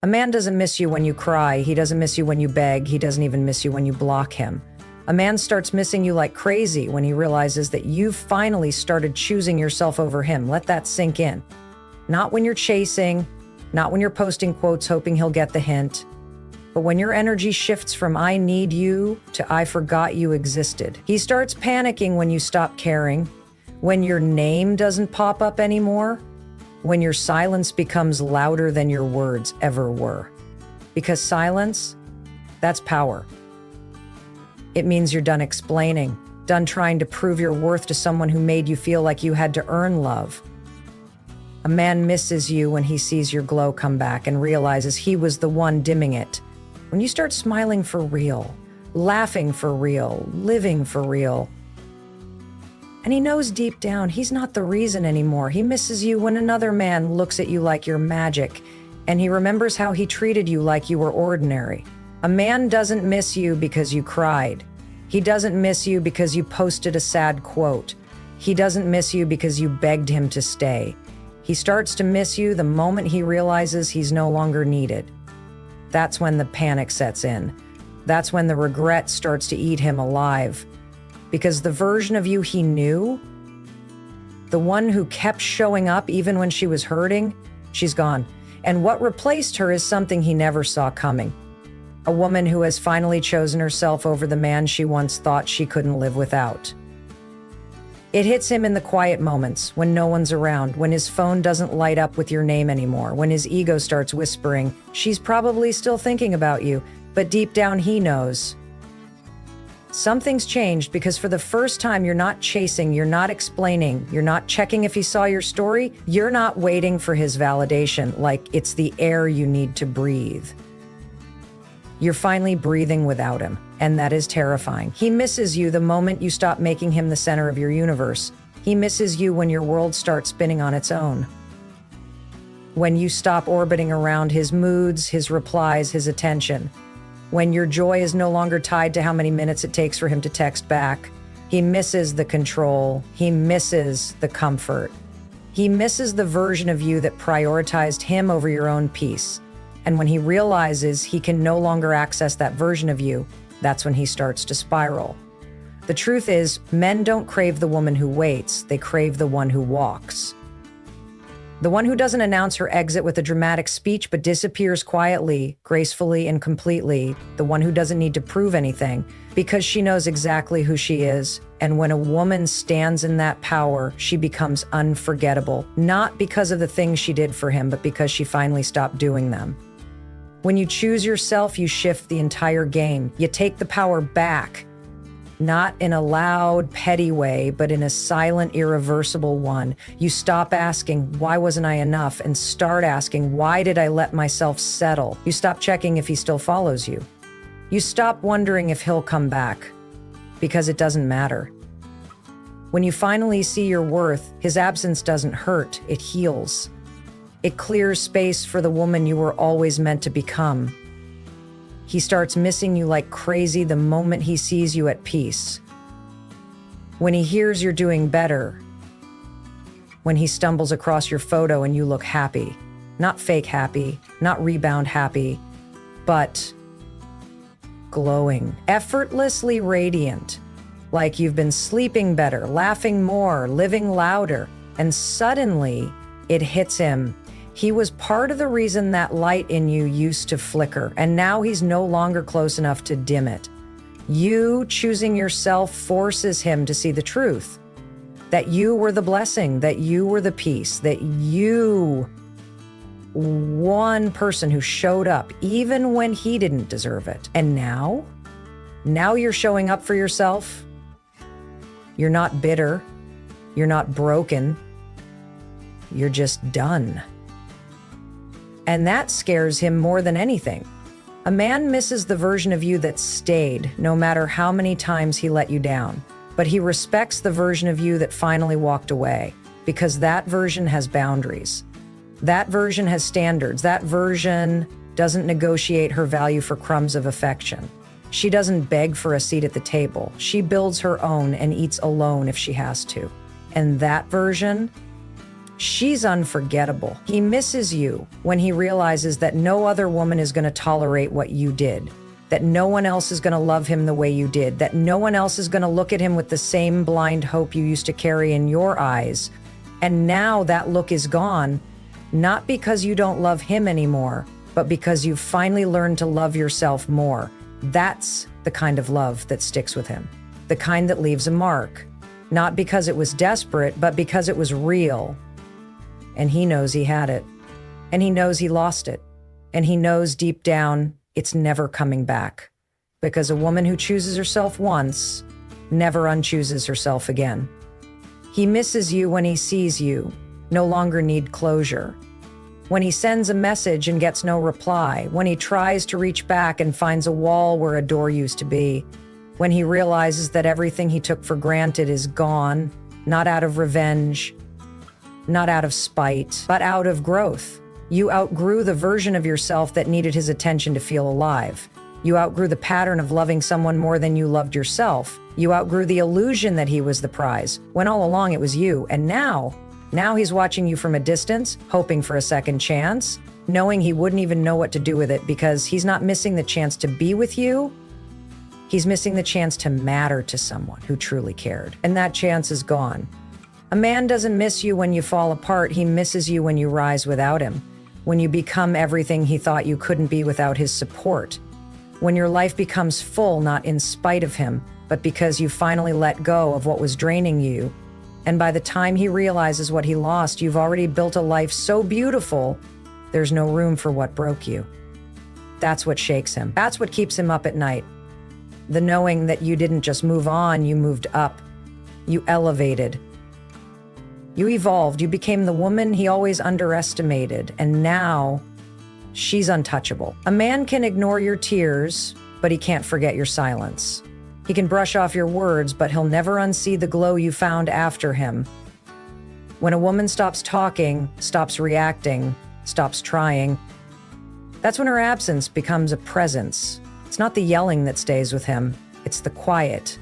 A man doesn't miss you when you cry. He doesn't miss you when you beg. He doesn't even miss you when you block him. A man starts missing you like crazy when he realizes that you've finally started choosing yourself over him. Let that sink in. Not when you're chasing, not when you're posting quotes hoping he'll get the hint, but when your energy shifts from I need you to I forgot you existed. He starts panicking when you stop caring, when your name doesn't pop up anymore, when your silence becomes louder than your words ever were. Because silence, that's power. It means you're done explaining, done trying to prove your worth to someone who made you feel like you had to earn love. A man misses you when he sees your glow come back and realizes he was the one dimming it. When you start smiling for real, laughing for real, living for real. And he knows deep down he's not the reason anymore. He misses you when another man looks at you like you're magic, and he remembers how he treated you like you were ordinary. A man doesn't miss you because you cried. He doesn't miss you because you posted a sad quote. He doesn't miss you because you begged him to stay. He starts to miss you the moment he realizes he's no longer needed. That's when the panic sets in. That's when the regret starts to eat him alive. Because the version of you he knew, the one who kept showing up even when she was hurting, she's gone. And what replaced her is something he never saw coming. A woman who has finally chosen herself over the man she once thought she couldn't live without. It hits him in the quiet moments, when no one's around, when his phone doesn't light up with your name anymore, when his ego starts whispering, she's probably still thinking about you, but deep down he knows. Something's changed because for the first time you're not chasing, you're not explaining, you're not checking if he saw your story, you're not waiting for his validation like it's the air you need to breathe. You're finally breathing without him, and that is terrifying. He misses you the moment you stop making him the center of your universe. He misses you when your world starts spinning on its own. When you stop orbiting around his moods, his replies, his attention. When your joy is no longer tied to how many minutes it takes for him to text back. He misses the control. He misses the comfort. He misses the version of you that prioritized him over your own peace. And when he realizes he can no longer access that version of you, that's when he starts to spiral. The truth is, men don't crave the woman who waits, they crave the one who walks. The one who doesn't announce her exit with a dramatic speech but disappears quietly, gracefully, and completely. The one who doesn't need to prove anything because she knows exactly who she is. And when a woman stands in that power, she becomes unforgettable, not because of the things she did for him, but because she finally stopped doing them. When you choose yourself, you shift the entire game. You take the power back. Not in a loud, petty way, but in a silent, irreversible one. You stop asking, why wasn't I enough? And start asking, why did I let myself settle? You stop checking if he still follows you. You stop wondering if he'll come back, because it doesn't matter. When you finally see your worth, his absence doesn't hurt, it heals. It clears space for the woman you were always meant to become. He starts missing you like crazy the moment he sees you at peace. When he hears you're doing better. When he stumbles across your photo and you look happy. Not fake happy, not rebound happy, but glowing, effortlessly radiant. Like you've been sleeping better, laughing more, living louder. And suddenly, it hits him. He was part of the reason that light in you used to flicker, and now he's no longer close enough to dim it. You choosing yourself forces him to see the truth. That you were the blessing, that you were the peace, that you, one person who showed up even when he didn't deserve it. And now you're showing up for yourself. You're not bitter. You're not broken. You're just done. And that scares him more than anything. A man misses the version of you that stayed, no matter how many times he let you down. But he respects the version of you that finally walked away, because that version has boundaries. That version has standards. That version doesn't negotiate her value for crumbs of affection. She doesn't beg for a seat at the table. She builds her own and eats alone if she has to. And that version, She's unforgettable. He misses you when he realizes that no other woman is going to tolerate what you did, that no one else is going to love him the way you did, that no one else is going to look at him with the same blind hope you used to carry in your eyes. And now that look is gone, not because you don't love him anymore, but because you've finally learned to love yourself more. That's the kind of love that sticks with him, the kind that leaves a mark, not because it was desperate, but because it was real. And he knows he had it, and he knows he lost it, and he knows deep down it's never coming back, because a woman who chooses herself once never unchooses herself again. He misses you when he sees you no longer need closure, when he sends a message and gets no reply, when he tries to reach back and finds a wall where a door used to be, when he realizes that everything he took for granted is gone, not out of revenge, not out of spite, but out of growth. You outgrew the version of yourself that needed his attention to feel alive. You outgrew the pattern of loving someone more than you loved yourself. You outgrew the illusion that he was the prize, when all along it was you. And now he's watching you from a distance, hoping for a second chance, knowing he wouldn't even know what to do with it, because he's not missing the chance to be with you. He's missing the chance to matter to someone who truly cared. And that chance is gone. A man doesn't miss you when you fall apart. He misses you when you rise without him, when you become everything he thought you couldn't be without his support, when your life becomes full, not in spite of him, but because you finally let go of what was draining you. And by the time he realizes what he lost, you've already built a life so beautiful, there's no room for what broke you. That's what shakes him. That's what keeps him up at night. The knowing that you didn't just move on, you moved up. You elevated. You evolved. You became the woman he always underestimated. And now, she's untouchable. A man can ignore your tears, but he can't forget your silence. He can brush off your words, but he'll never unsee the glow you found after him. When a woman stops talking, stops reacting, stops trying, that's when her absence becomes a presence. It's not the yelling that stays with him. It's the quiet,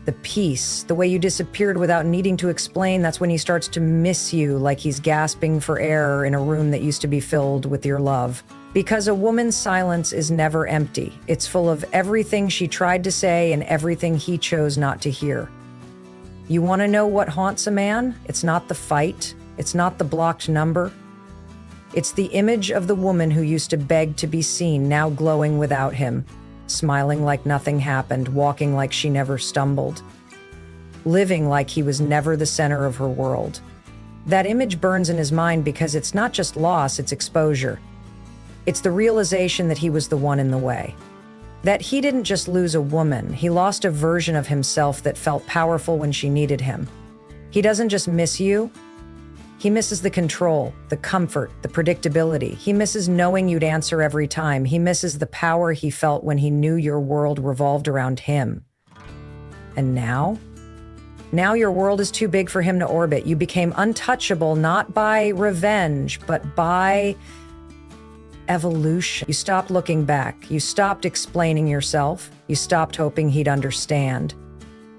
the peace, the way you disappeared without needing to explain. That's when he starts to miss you, like he's gasping for air in a room that used to be filled with your love. Because a woman's silence is never empty. It's full of everything she tried to say and everything he chose not to hear. You want to know what haunts a man? It's not the fight. It's not the blocked number. It's the image of the woman who used to beg to be seen, now glowing without him, smiling like nothing happened, walking like she never stumbled, living like he was never the center of her world. That image burns in his mind because it's not just loss, it's exposure. It's the realization that he was the one in the way. That he didn't just lose a woman, he lost a version of himself that felt powerful when she needed him. He doesn't just miss you, he misses the control, the comfort, the predictability. He misses knowing you'd answer every time. He misses the power he felt when he knew your world revolved around him. And now? Now your world is too big for him to orbit. You became untouchable, not by revenge, but by evolution. You stopped looking back. You stopped explaining yourself. You stopped hoping he'd understand.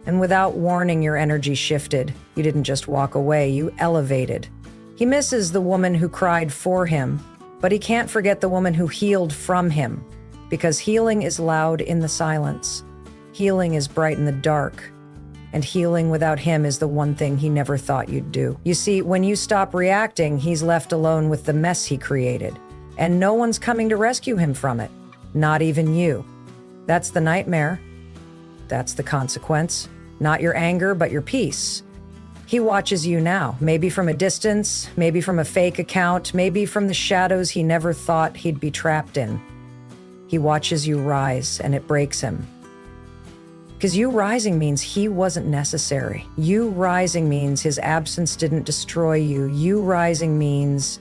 And without warning, your energy shifted. You didn't just walk away, you elevated. He misses the woman who cried for him, but he can't forget the woman who healed from him, because healing is loud in the silence. Healing is bright in the dark. And healing without him is the one thing he never thought you'd do. You see, when you stop reacting, he's left alone with the mess he created. And no one's coming to rescue him from it. Not even you. That's the nightmare. That's the consequence. Not your anger, but your peace. He watches you now, maybe from a distance, maybe from a fake account, maybe from the shadows he never thought he'd be trapped in. He watches you rise, and it breaks him. Because you rising means he wasn't necessary. You rising means his absence didn't destroy you. You rising means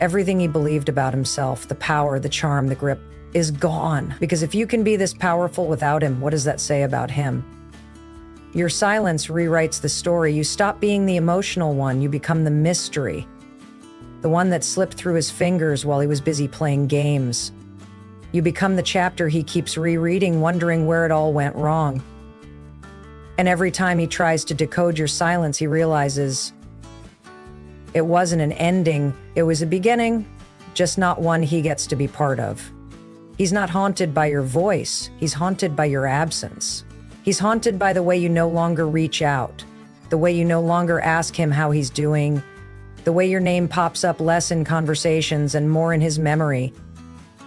everything he believed about himself, the power, the charm, the grip, is gone. Because if you can be this powerful without him, what does that say about him? Your silence rewrites the story. You stop being the emotional one. You become the mystery. The one that slipped through his fingers while he was busy playing games. You become the chapter he keeps rereading, wondering where it all went wrong. And every time he tries to decode your silence, he realizes It wasn't an ending, it was a beginning, just not one he gets to be part of. He's not haunted by your voice, he's haunted by your absence. He's haunted by the way you no longer reach out, the way you no longer ask him how he's doing, the way your name pops up less in conversations and more in his memory.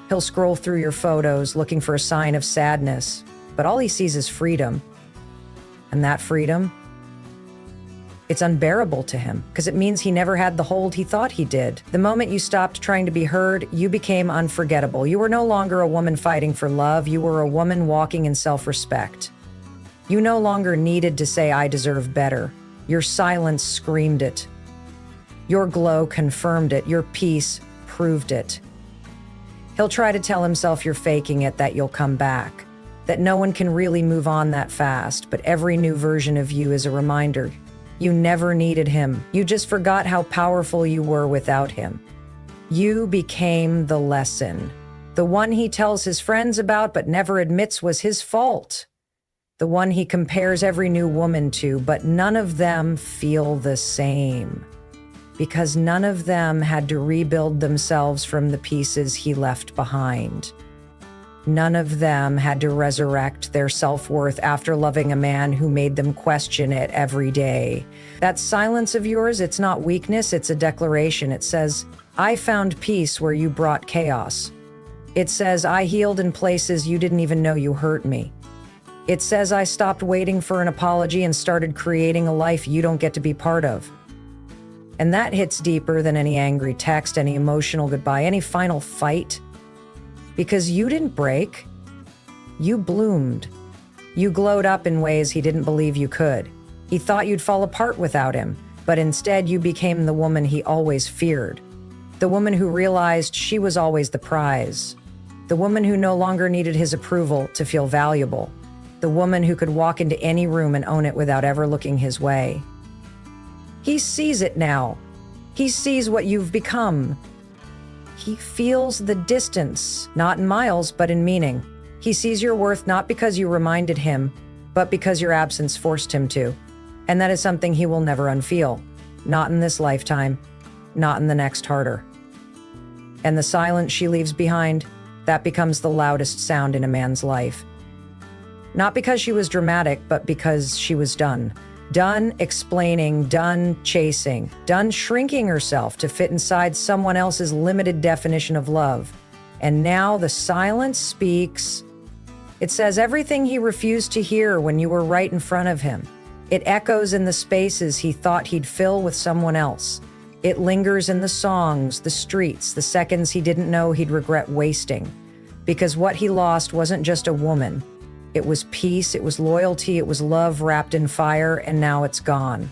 He'll scroll through your photos looking for a sign of sadness, but all he sees is freedom. And that freedom, it's unbearable to him because it means he never had the hold he thought he did. The moment you stopped trying to be heard, you became unforgettable. You were no longer a woman fighting for love. You were a woman walking in self-respect. You no longer needed to say, "I deserve better." Your silence screamed it. Your glow confirmed it. Your peace proved it. He'll try to tell himself you're faking it, that you'll come back, that no one can really move on that fast, but every new version of you is a reminder. You never needed him. You just forgot how powerful you were without him. You became the lesson, the one he tells his friends about but never admits was his fault, the one he compares every new woman to, but none of them feel the same, because none of them had to rebuild themselves from the pieces he left behind. None of them had to resurrect their self-worth after loving a man who made them question it every day. That silence of yours, it's not weakness, it's a declaration. It says, "I found peace where you brought chaos." It says, "I healed in places you didn't even know you hurt me." It says, "I stopped waiting for an apology and started creating a life you don't get to be part of." And that hits deeper than any angry text, any emotional goodbye, any final fight. Because you didn't break, you bloomed. You glowed up in ways he didn't believe you could. He thought you'd fall apart without him, but instead you became the woman he always feared. The woman who realized she was always the prize. The woman who no longer needed his approval to feel valuable. The woman who could walk into any room and own it without ever looking his way. He sees it now. He sees what you've become. He feels the distance, not in miles, but in meaning. He sees your worth not because you reminded him, but because your absence forced him to. And that is something he will never unfeel. Not in this lifetime, not in the next harder. And the silence she leaves behind, that becomes the loudest sound in a man's life. Not because she was dramatic, but because she was done. Done explaining, done chasing, done shrinking herself to fit inside someone else's limited definition of love. And now the silence speaks. It says everything he refused to hear when you were right in front of him. It echoes in the spaces he thought he'd fill with someone else. It lingers in the songs, the streets, the seconds he didn't know he'd regret wasting. Because what he lost wasn't just a woman. It was peace, it was loyalty, it was love wrapped in fire, and now it's gone.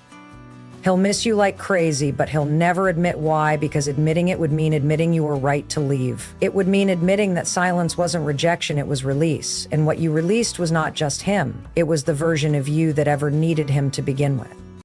He'll miss you like crazy, but he'll never admit why, because admitting it would mean admitting you were right to leave. It would mean admitting that silence wasn't rejection, it was release. And what you released was not just him, it was the version of you that ever needed him to begin with.